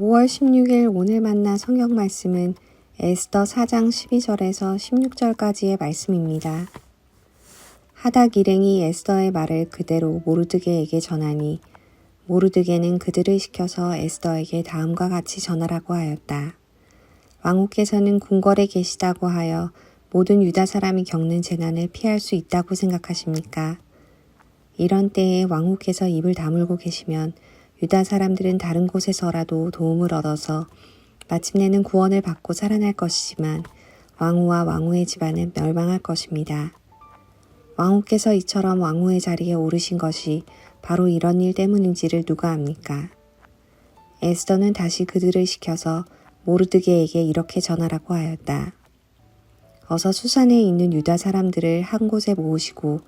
5월 16일 오늘 만나 성경 말씀은 에스더 4장 12절에서 16절까지의 말씀입니다. 하닥 일행이 에스더의 말을 그대로 모르드게에게 전하니 모르드게는 그들을 시켜서 에스더에게 다음과 같이 전하라고 하였다. 왕후께서는 궁궐에 계시다고 하여 모든 유다 사람이 겪는 재난을 피할 수 있다고 생각하십니까? 이런 때에 왕후께서 입을 다물고 계시면 유다 사람들은 다른 곳에서라도 도움을 얻어서 마침내는 구원을 받고 살아날 것이지만 왕후와 왕후의 집안은 멸망할 것입니다. 왕후께서 이처럼 왕후의 자리에 오르신 것이 바로 이런 일 때문인지를 누가 압니까? 에스더는 다시 그들을 시켜서 모르드게에게 이렇게 전하라고 하였다. 어서 수산에 있는 유다 사람들을 한 곳에 모으시고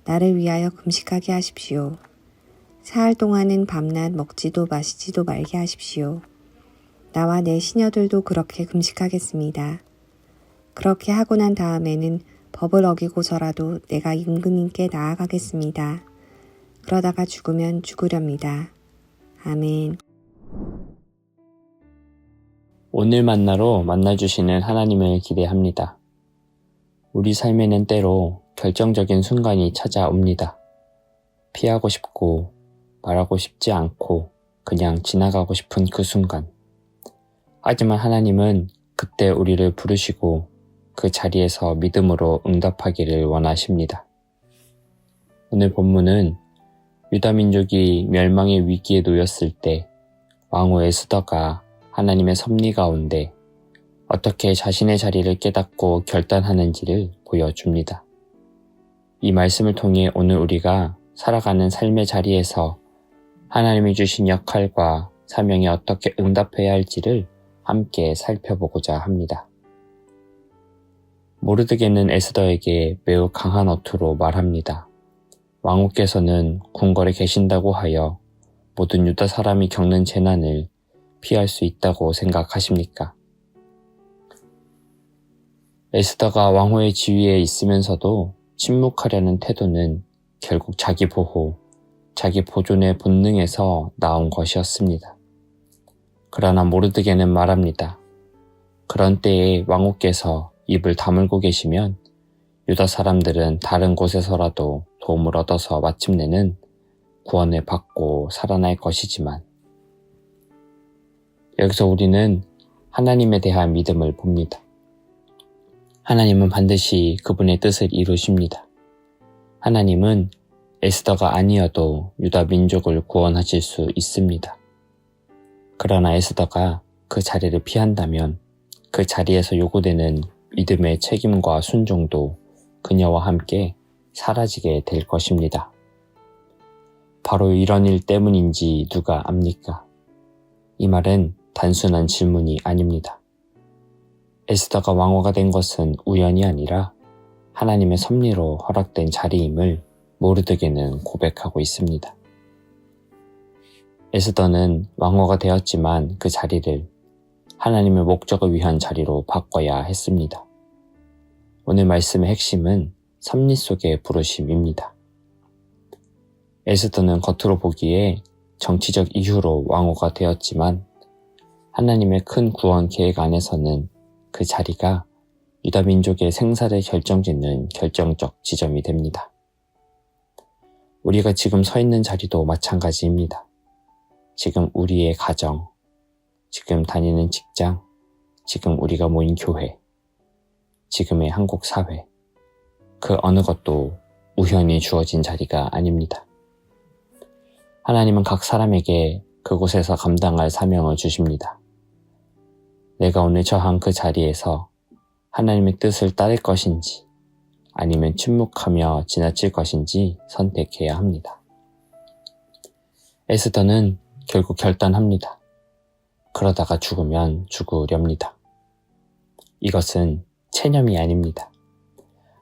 나를 위하여 금식하게 하십시오. 사흘 동안은 밤낮 먹지도 마시지도 말게 하십시오. 나와 내 시녀들도 그렇게 금식하겠습니다. 그렇게 하고 난 다음에는 법을 어기고서라도 내가 임금님께 나아가겠습니다. 그러다가 죽으면 죽으렵니다. 아멘. 오늘 만나로 만나주시는 하나님을 기대합니다. 우리 삶에는 때로 결정적인 순간이 찾아옵니다. 피하고 싶고 말하고 싶지 않고 그냥 지나가고 싶은 그 순간. 하지만 하나님은 그때 우리를 부르시고 그 자리에서 믿음으로 응답하기를 원하십니다. 오늘 본문은 유다 민족이 멸망의 위기에 놓였을 때 왕후 에스더가 하나님의 섭리 가운데 어떻게 자신의 자리를 깨닫고 결단하는지를 보여줍니다. 이 말씀을 통해 오늘 우리가 살아가는 삶의 자리에서 하나님이 주신 역할과 사명에 어떻게 응답해야 할지를 함께 살펴보고자 합니다. 모르드게는 에스더에게 매우 강한 어투로 말합니다. 왕후께서는 궁궐에 계신다고 하여 모든 유다 사람이 겪는 재난을 피할 수 있다고 생각하십니까? 에스더가 왕후의 지위에 있으면서도 침묵하려는 태도는 결국 자기 보호, 자기 보존의 본능에서 나온 것이었습니다. 그러나 모르드게는 말합니다. 그런 때에 왕후께서 입을 다물고 계시면 유다 사람들은 다른 곳에서라도 도움을 얻어서 마침내는 구원을 받고 살아날 것이지만 여기서 우리는 하나님에 대한 믿음을 봅니다. 하나님은 반드시 그분의 뜻을 이루십니다. 하나님은 에스더가 아니어도 유다 민족을 구원하실 수 있습니다. 그러나 에스더가 그 자리를 피한다면 그 자리에서 요구되는 믿음의 책임과 순종도 그녀와 함께 사라지게 될 것입니다. 바로 이런 일 때문인지 누가 압니까? 이 말은 단순한 질문이 아닙니다. 에스더가 왕후가 된 것은 우연이 아니라 하나님의 섭리로 허락된 자리임을 모르드게는 고백하고 있습니다. 에스더는 왕후가 되었지만 그 자리를 하나님의 목적을 위한 자리로 바꿔야 했습니다. 오늘 말씀의 핵심은 섭리 속의 부르심입니다. 에스더는 겉으로 보기에 정치적 이유로 왕후가 되었지만 하나님의 큰 구원 계획 안에서는 그 자리가 유다 민족의 생사를 결정짓는 결정적 지점이 됩니다. 우리가 지금 서 있는 자리도 마찬가지입니다. 지금 우리의 가정, 지금 다니는 직장, 지금 우리가 모인 교회, 지금의 한국 사회, 그 어느 것도 우연히 주어진 자리가 아닙니다. 하나님은 각 사람에게 그곳에서 감당할 사명을 주십니다. 내가 오늘 처한 그 자리에서 하나님의 뜻을 따를 것인지 아니면 침묵하며 지나칠 것인지 선택해야 합니다. 에스더는 결국 결단합니다. 그러다가 죽으면 죽으렵니다. 이것은 체념이 아닙니다.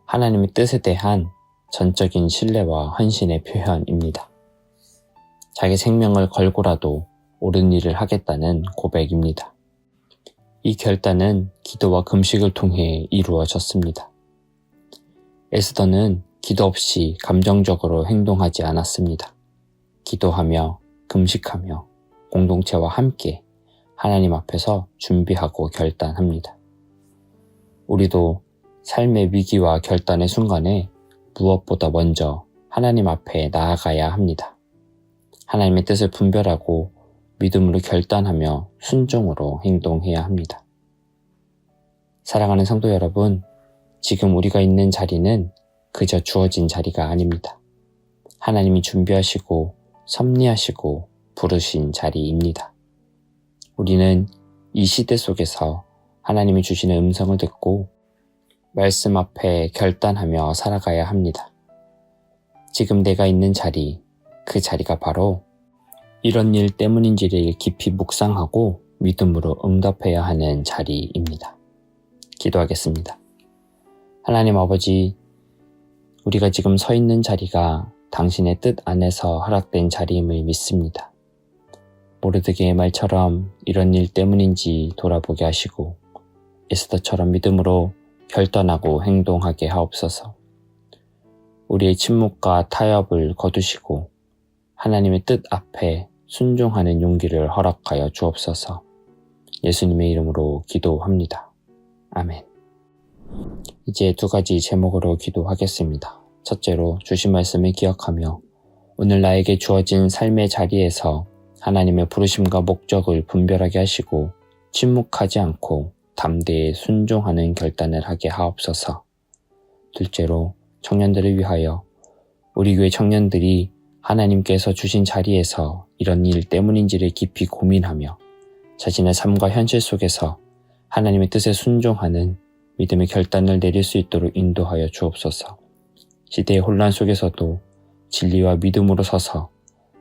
하나님의 뜻에 대한 전적인 신뢰와 헌신의 표현입니다. 자기 생명을 걸고라도 옳은 일을 하겠다는 고백입니다. 이 결단은 기도와 금식을 통해 이루어졌습니다. 에스더는 기도 없이 감정적으로 행동하지 않았습니다. 기도하며 금식하며 공동체와 함께 하나님 앞에서 준비하고 결단합니다. 우리도 삶의 위기와 결단의 순간에 무엇보다 먼저 하나님 앞에 나아가야 합니다. 하나님의 뜻을 분별하고 믿음으로 결단하며 순종으로 행동해야 합니다. 사랑하는 성도 여러분, 지금 우리가 있는 자리는 그저 주어진 자리가 아닙니다. 하나님이 준비하시고 섭리하시고 부르신 자리입니다. 우리는 이 시대 속에서 하나님이 주시는 음성을 듣고 말씀 앞에 결단하며 살아가야 합니다. 지금 내가 있는 자리, 그 자리가 바로 이런 일 때문인지를 깊이 묵상하고 믿음으로 응답해야 하는 자리입니다. 기도하겠습니다. 하나님 아버지, 우리가 지금 서 있는 자리가 당신의 뜻 안에서 허락된 자리임을 믿습니다. 모르드게의 말처럼 이런 일 때문인지 돌아보게 하시고 에스더처럼 믿음으로 결단하고 행동하게 하옵소서. 우리의 침묵과 타협을 거두시고 하나님의 뜻 앞에 순종하는 용기를 허락하여 주옵소서. 예수님의 이름으로 기도합니다. 아멘. 이제 2가지 제목으로 기도하겠습니다. 첫째로 주신 말씀을 기억하며 오늘 나에게 주어진 삶의 자리에서 하나님의 부르심과 목적을 분별하게 하시고 침묵하지 않고 담대히 순종하는 결단을 하게 하옵소서. 둘째로 청년들을 위하여 우리 교회 청년들이 하나님께서 주신 자리에서 이런 일 때문인지를 깊이 고민하며 자신의 삶과 현실 속에서 하나님의 뜻에 순종하는 믿음의 결단을 내릴 수 있도록 인도하여 주옵소서. 시대의 혼란 속에서도 진리와 믿음으로 서서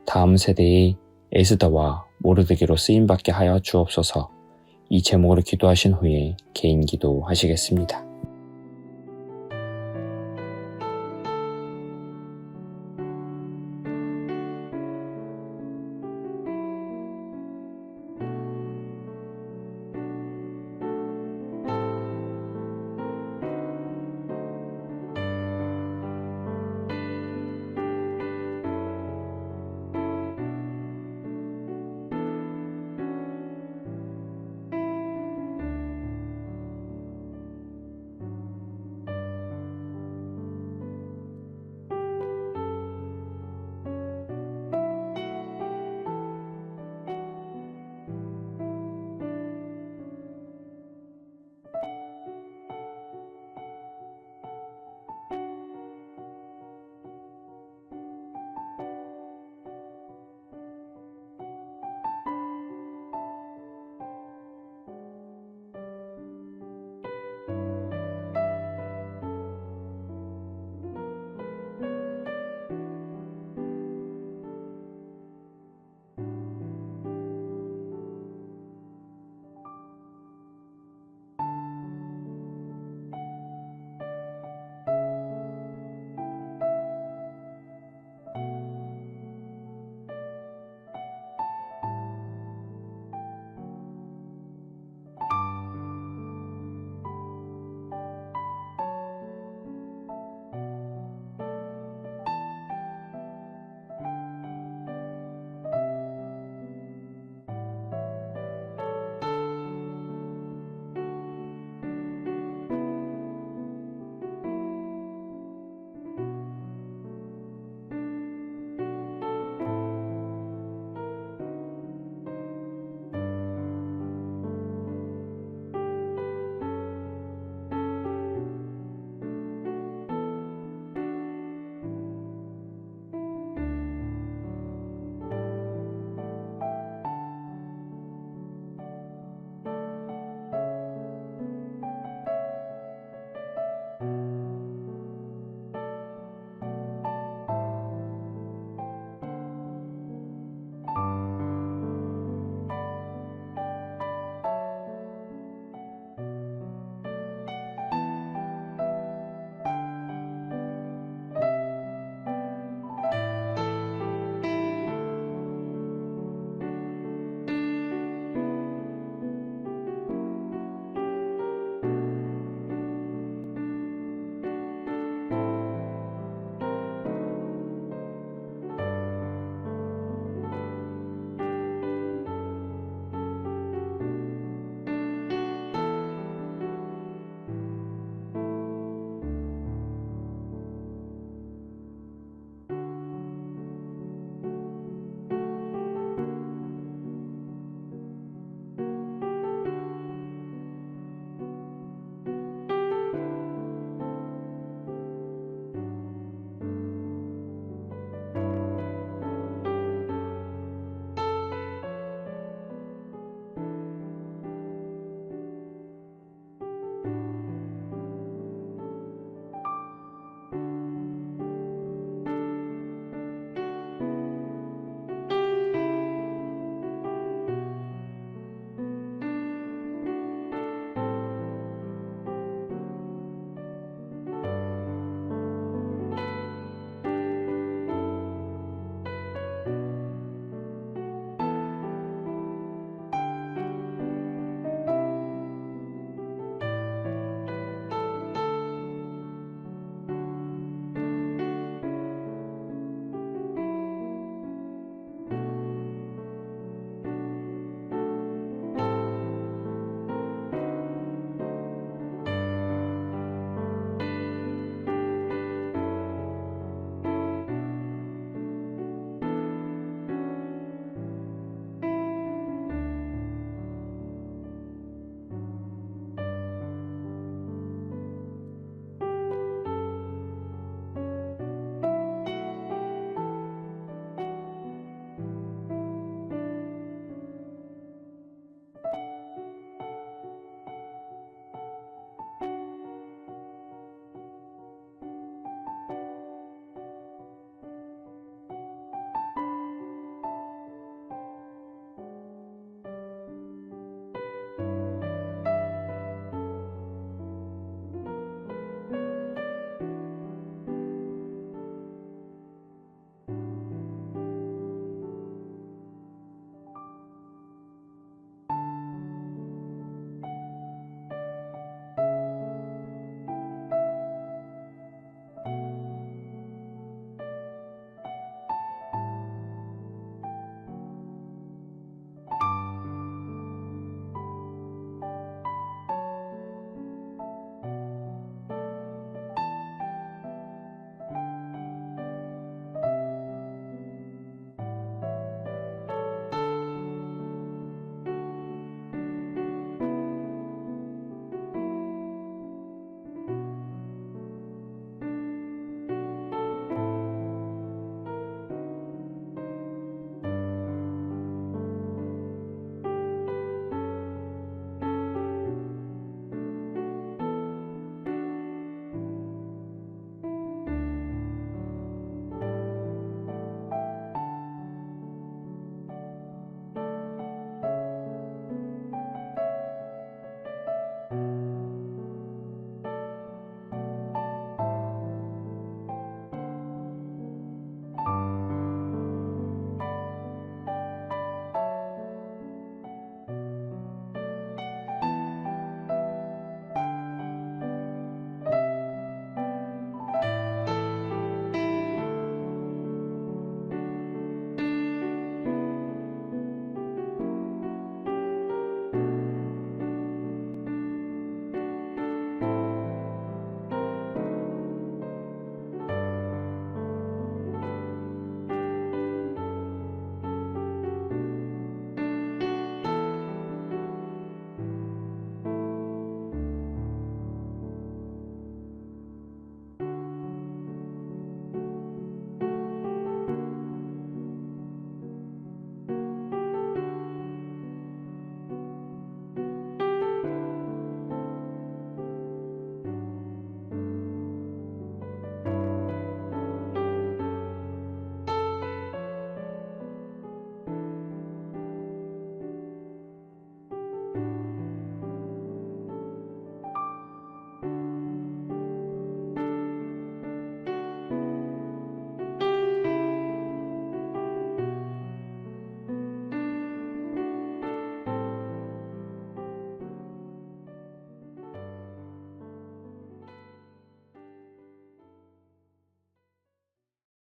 다음 세대의 에스더와 모르드게로 쓰임받게 하여 주옵소서. 이 제목으로 기도하신 후에 개인 기도 하시겠습니다.